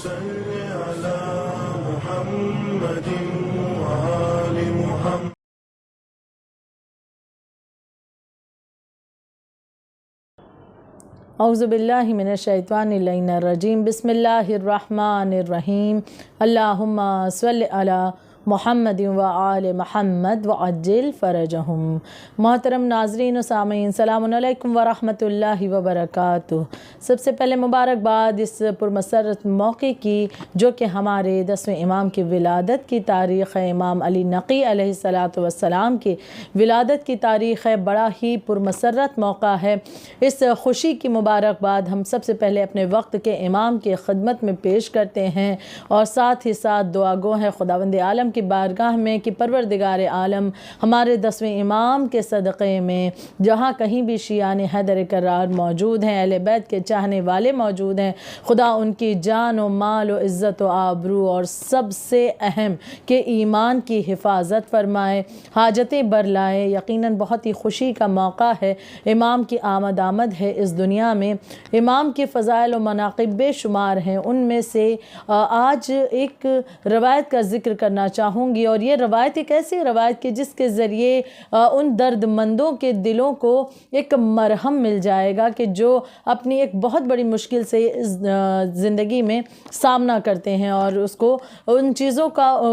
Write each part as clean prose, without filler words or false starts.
صل على محمد وآل محمد. اعوذ باللہ من الشیطان اللعین الرجیم. بسم اللہ الرحمن الرحیم. اللہم صل علی محمد و آل محمد وعجل فرجہم. محترم ناظرین و سامعین، السلام علیکم ورحمۃ اللہ وبرکاتہ. سب سے پہلے مبارکباد اس پرمسرت موقع کی جو کہ ہمارے 10ویں امام کی ولادت کی تاریخ ہے. امام علی نقی علیہ السلام کی ولادت کی تاریخ ہے. بڑا ہی پرمسرت موقع ہے. اس خوشی کی مبارکباد ہم سب سے پہلے اپنے وقت کے امام کی خدمت میں پیش کرتے ہیں اور ساتھ ہی ساتھ دعا گو ہیں خداوند عالم کی بارگاہ میں کہ پروردگار عالم ہمارے 10ویں امام کے صدقے میں جہاں کہیں بھی شیعان حیدر کرار موجود ہیں، اہل بیت کے چاہنے والے موجود ہیں، خدا ان کی جان و مال و عزت و آبرو اور سب سے اہم کہ ایمان کی حفاظت فرمائے، حاجتیں برلائے. یقیناً بہت ہی خوشی کا موقع ہے. امام کی آمد ہے اس دنیا میں. امام کی فضائل و مناقب بے شمار ہیں. ان میں سے آج ایک روایت کا ذکر کرنا چاہوں گی، اور یہ روایت ایک ایسی روایت کہ جس کے ذریعے ان درد مندوں کے دلوں کو ایک مرہم مل جائے گا کہ جو اپنی ایک بہت بڑی مشکل سے زندگی میں سامنا کرتے ہیں اور اس کو ان چیزوں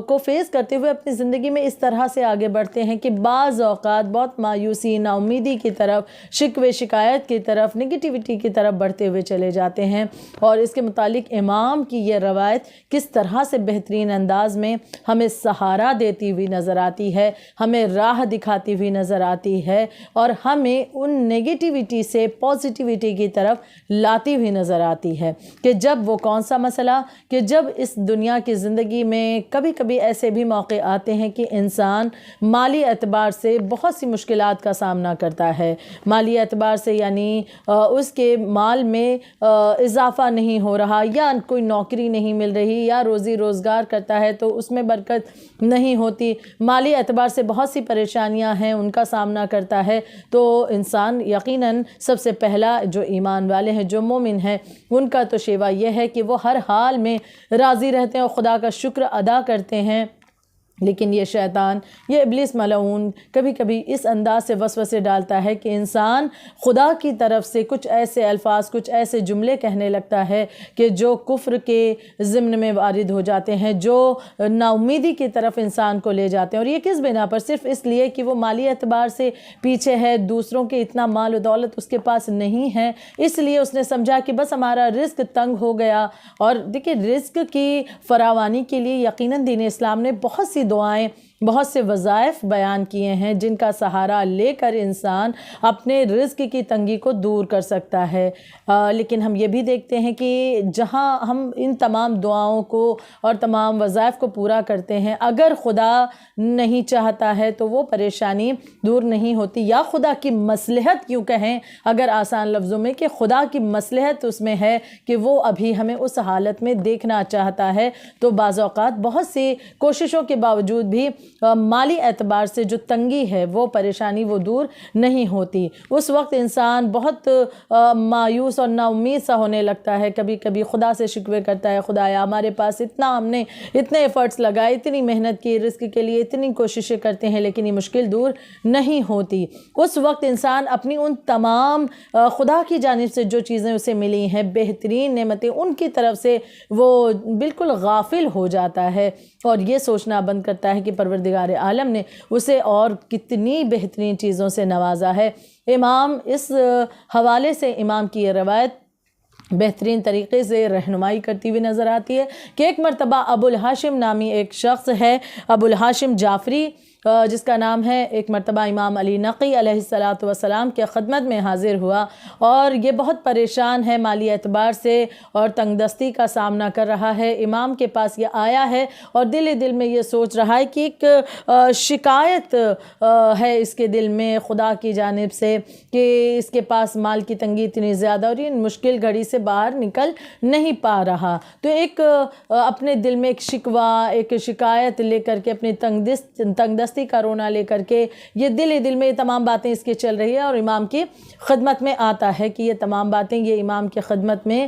کو فیس کرتے ہوئے اپنی زندگی میں اس طرح سے آگے بڑھتے ہیں کہ بعض اوقات بہت مایوسی، نا امیدی کی طرف، شکوے شکایت کی طرف، نگیٹیوٹی کی طرف بڑھتے ہوئے چلے جاتے ہیں. اور اس کے متعلق امام کی یہ روایت کس طرح سے بہترین انداز میں ہمیں سہارا دیتی ہوئی نظر آتی ہے، ہمیں راہ دکھاتی ہوئی نظر آتی ہے اور ہمیں ان نیگیٹیوٹی سے پازیٹیوٹی کی طرف لاتی ہوئی نظر آتی ہے. کہ جب وہ کون سا مسئلہ کہ جب اس دنیا کی زندگی میں کبھی کبھی ایسے بھی موقع آتے ہیں کہ انسان مالی اعتبار سے بہت سی مشکلات کا سامنا کرتا ہے. مالی اعتبار سے یعنی اس کے مال میں اضافہ نہیں ہو رہا، یا کوئی نوکری نہیں مل رہی، یا روزی روزگار کرتا ہے تو اس میں برکت نہیں ہوتی. مالی اعتبار سے بہت سی پریشانیاں ہیں، ان کا سامنا کرتا ہے. تو انسان یقیناً سب سے پہلا جو ایمان والے ہیں، جو مومن ہیں، ان کا تو شیوا یہ ہے کہ وہ ہر حال میں راضی رہتے ہیں اور خدا کا شکر ادا کرتے ہیں. لیکن یہ شیطان، یہ ابلیس ملعون کبھی کبھی اس انداز سے وسوسے ڈالتا ہے کہ انسان خدا کی طرف سے کچھ ایسے الفاظ، کچھ ایسے جملے کہنے لگتا ہے کہ جو کفر کے ضمن میں وارد ہو جاتے ہیں، جو نا امیدی کی طرف انسان کو لے جاتے ہیں. اور یہ کس بنا پر؟ صرف اس لیے کہ وہ مالی اعتبار سے پیچھے ہے، دوسروں کے اتنا مال و دولت اس کے پاس نہیں ہے، اس لیے اس نے سمجھا کہ بس ہمارا رزق تنگ ہو گیا. اور دیکھیں، رزق کی فراوانی کے لیے یقیناً دین اسلام نے بہت سی دعائیں، بہت سے وظائف بیان کیے ہیں جن کا سہارا لے کر انسان اپنے رزق کی تنگی کو دور کر سکتا ہے. لیکن ہم یہ بھی دیکھتے ہیں کہ جہاں ہم ان تمام دعاؤں کو اور تمام وظائف کو پورا کرتے ہیں، اگر خدا نہیں چاہتا ہے تو وہ پریشانی دور نہیں ہوتی، یا خدا کی مصلحت کیوں کہیں اگر آسان لفظوں میں، کہ خدا کی مصلحت اس میں ہے کہ وہ ابھی ہمیں اس حالت میں دیکھنا چاہتا ہے. تو بعض اوقات بہت سی کوششوں کے باوجود بھی مالی اعتبار سے جو تنگی ہے، وہ پریشانی وہ دور نہیں ہوتی. اس وقت انسان بہت مایوس اور نا امید سا ہونے لگتا ہے. کبھی کبھی خدا سے شکوے کرتا ہے، خدایا ہمارے پاس ہم نے اتنے ایفرٹس لگائے، اتنی محنت کی رزق کے لیے، اتنی کوششیں کرتے ہیں، لیکن یہ مشکل دور نہیں ہوتی. اس وقت انسان اپنی ان تمام خدا کی جانب سے جو چیزیں اسے ملی ہیں، بہترین نعمتیں، ان کی طرف سے وہ بالکل غافل ہو جاتا ہے اور یہ سوچنا بند کرتا ہے کہ پروردگار عالم نے اسے اور کتنی بہترین چیزوں سے نوازا ہے. امام اس حوالے سے امام کی یہ روایت بہترین طریقے سے رہنمائی کرتی ہوئی نظر آتی ہے کہ ایک مرتبہ ابو الہاشم نامی ایک شخص ہے، ابو الہاشم جعفری جس کا نام ہے، ایک مرتبہ امام علی نقی علیہ السلام کے خدمت میں حاضر ہوا اور یہ بہت پریشان ہے مالی اعتبار سے اور تنگ دستی کا سامنا کر رہا ہے. امام کے پاس یہ آیا ہے اور دل میں یہ سوچ رہا ہے کہ ایک شکایت ہے اس کے دل میں خدا کی جانب سے کہ اس کے پاس مال کی تنگی اتنی زیادہ اور یہ مشکل گھڑی سے باہر نکل نہیں پا رہا. تو ایک اپنے دل میں ایک شکوہ، ایک شکایت لے کر کے اپنی تنگ دست دستی کا رونا لے کر کے یہ دل ہی دل میں یہ تمام باتیں اس کی چل رہی ہے اور امام کی خدمت میں آتا ہے کہ یہ تمام باتیں یہ امام کی خدمت میں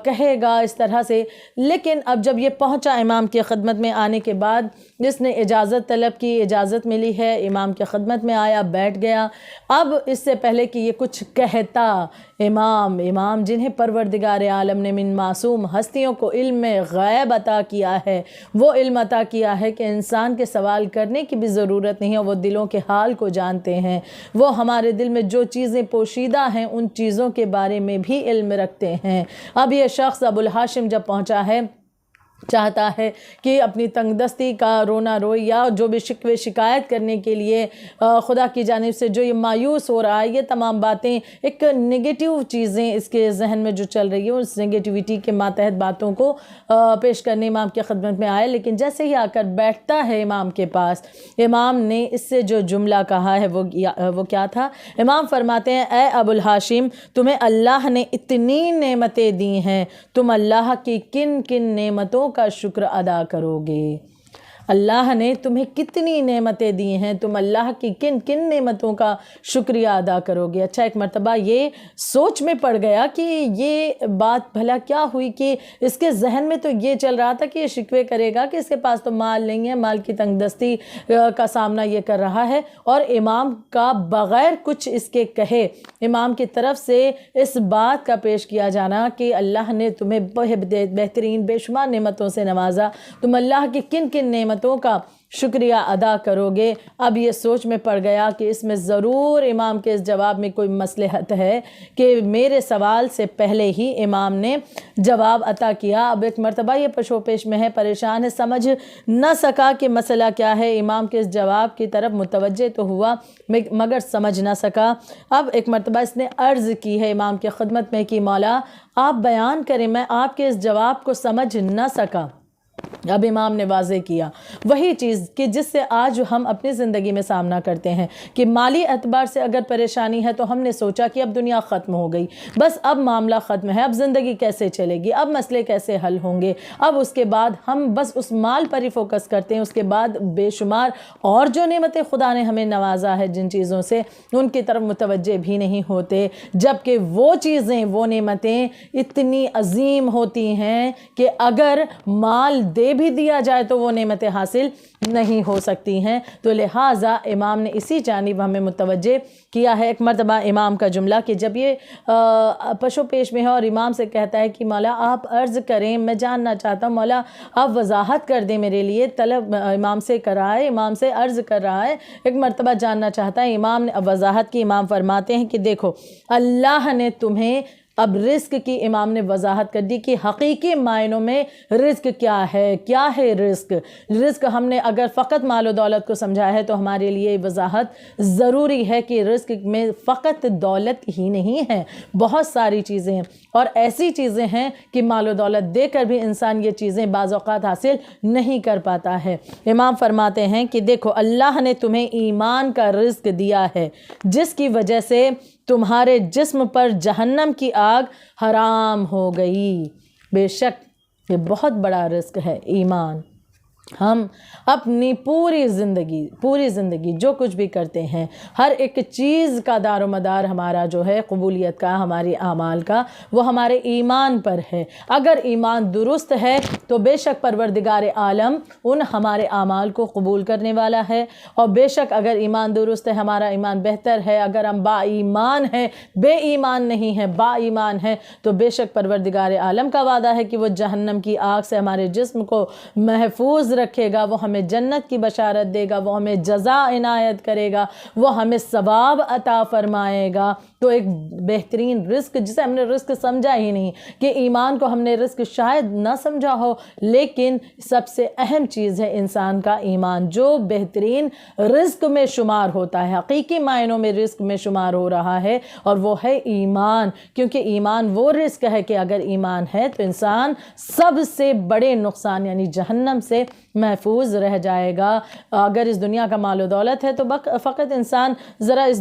کہے گا اس طرح سے. لیکن اب جب یہ پہنچا امام کی خدمت میں آنے کے بعد اس نے اجازت طلب کی, اجازت ملی ہے, امام کی خدمت میں آیا, بیٹھ گیا. اب اس سے پہلے کہ یہ کچھ کہتا امام جنہیں پروردگار عالم نے من معصوم ہستیوں کو علم غیب عطا کیا ہے, وہ علم عطا کیا ہے کہ انسان کے سوال کرنے کی بھی ضرورت نہیں ہے, وہ دلوں کے حال کو جانتے ہیں, وہ ہمارے دل میں جو چیزیں پوشیدہ ہیں ان چیزوں کے بارے میں بھی علم رکھتے ہیں. اب یہ شخص ابو الہاشم جب پہنچا ہے چاہتا ہے کہ اپنی تنگ دستی کا رونا روئی یا جو بھی شکوے شکایت کرنے کے لیے خدا کی جانب سے جو یہ مایوس ہو رہا ہے, یہ تمام باتیں ایک نگیٹیو چیزیں اس کے ذہن میں جو چل رہی ہے اس نگیٹیوٹی کے ماتحت باتوں کو پیش کرنے امام کی خدمت میں آئے. لیکن جیسے ہی آ کر بیٹھتا ہے امام کے پاس, امام نے اس سے جو جملہ کہا ہے وہ کیا تھا؟ امام فرماتے ہیں اے ابو الہاشم, تمہیں اللہ نے اتنی نعمتیں دی ہیں, تم اللہ کی کن کن نعمتوں کا شکر ادا کرو گے؟ اللہ نے تمہیں کتنی نعمتیں دی ہیں, تم اللہ کی کن کن نعمتوں کا شکریہ ادا کرو گے. اچھا, ایک مرتبہ یہ سوچ میں پڑ گیا کہ یہ بات بھلا کیا ہوئی کہ اس کے ذہن میں تو یہ چل رہا تھا کہ یہ شکوے کرے گا کہ اس کے پاس تو مال نہیں ہے, مال کی تنگ دستی کا سامنا یہ کر رہا ہے, اور امام کا بغیر کچھ اس کے کہے امام کی طرف سے اس بات کا پیش کیا جانا کہ اللہ نے تمہیں بہترین بے شمار نعمتوں سے نوازا, تم اللہ کی کن کن نعمتوں کا شکریہ ادا کرو گے. اب یہ سوچ میں پڑ گیا کہ اس میں ضرور امام کے اس جواب میں کوئی مصلحت ہے کہ میرے سوال سے پہلے ہی امام نے جواب عطا کیا. اب ایک مرتبہ یہ پشو پیش میں ہے, پریشان ہے, سمجھ نہ سکا کہ مسئلہ کیا ہے. امام کے اس جواب کی طرف متوجہ تو ہوا مگر سمجھ نہ سکا. اب ایک مرتبہ اس نے عرض کی ہے امام کی خدمت میں کہ مولا آپ بیان کریں, میں آپ کے اس جواب کو سمجھ نہ سکا. اب امام نے واضح کیا وہی چیز کہ جس سے آج ہم اپنی زندگی میں سامنا کرتے ہیں کہ مالی اعتبار سے اگر پریشانی ہے تو ہم نے سوچا کہ اب دنیا ختم ہو گئی, بس اب معاملہ ختم ہے, اب زندگی کیسے چلے گی, اب مسئلے کیسے حل ہوں گے. اب اس کے بعد ہم بس اس مال پر ہی فوکس کرتے ہیں, اس کے بعد بے شمار اور جو نعمتیں خدا نے ہمیں نوازا ہے جن چیزوں سے, ان کی طرف متوجہ بھی نہیں ہوتے, جبکہ وہ چیزیں وہ نعمتیں اتنی عظیم ہوتی ہیں کہ اگر مال دے بھی دیا جائے تو وہ نعمتیں حاصل نہیں ہو سکتی ہیں. تو لہٰذا امام نے اسی جانب ہمیں متوجہ کیا ہے. ایک مرتبہ امام کا جملہ کہ جب یہ پشو پیش میں ہے اور امام سے کہتا ہے کہ مولا آپ عرض کریں, میں جاننا چاہتا ہوں, مولا آپ وضاحت کر دیں میرے لیے, طلب امام سے کرائے, امام سے عرض کر رہا ہے, ایک مرتبہ جاننا چاہتا ہے. امام نے وضاحت کی. امام فرماتے ہیں کہ دیکھو اللہ نے تمہیں, اب رزق کی امام نے وضاحت کر دی کہ حقیقی معنوں میں رزق کیا ہے رزق. رزق ہم نے اگر فقط مال و دولت کو سمجھا ہے تو ہمارے لیے وضاحت ضروری ہے کہ رزق میں فقط دولت ہی نہیں ہے, بہت ساری چیزیں ہیں, اور ایسی چیزیں ہیں کہ مال و دولت دے کر بھی انسان یہ چیزیں بعض اوقات حاصل نہیں کر پاتا ہے. امام فرماتے ہیں کہ دیکھو اللہ نے تمہیں ایمان کا رزق دیا ہے جس کی وجہ سے تمہارے جسم پر جہنم کی آگ حرام ہو گئی. بے شک یہ بہت بڑا رزق ہے ایمان. ہم اپنی پوری زندگی جو کچھ بھی کرتے ہیں, ہر ایک چیز کا دار و مدار ہمارا جو ہے قبولیت کا, ہماری اعمال کا, وہ ہمارے ایمان پر ہے. اگر ایمان درست ہے تو بے شک پروردگار عالم ان ہمارے اعمال کو قبول کرنے والا ہے, اور بے شک اگر ایمان درست ہے, ہمارا ایمان بہتر ہے, اگر ہم با ایمان ہیں, بے ایمان نہیں ہیں, با ایمان ہیں, تو بے شک پروردگار عالم کا وعدہ ہے کہ وہ جہنم کی آگ سے ہمارے جسم کو محفوظ رکھے گا, وہ ہمیں جنت کی بشارت دے گا, وہ ہمیں جزا عنایت کرے گا, وہ ہمیں ثواب عطا فرمائے گا. تو ایک بہترین رزق جسے ہم نے رزق سمجھا ہی نہیں, کہ ایمان کو ہم نے رزق شاید نہ سمجھا ہو, لیکن سب سے اہم چیز ہے انسان کا ایمان, جو بہترین رزق میں شمار ہوتا ہے, حقیقی معنوں میں رزق میں شمار ہو رہا ہے, اور وہ ہے ایمان. کیونکہ ایمان وہ رزق ہے کہ اگر ایمان ہے تو انسان سب سے بڑے نقصان یعنی جہنم سے محفوظ رہ جائے گا. اگر اس دنیا کا مال و دولت ہے تو فقط انسان ذرا اس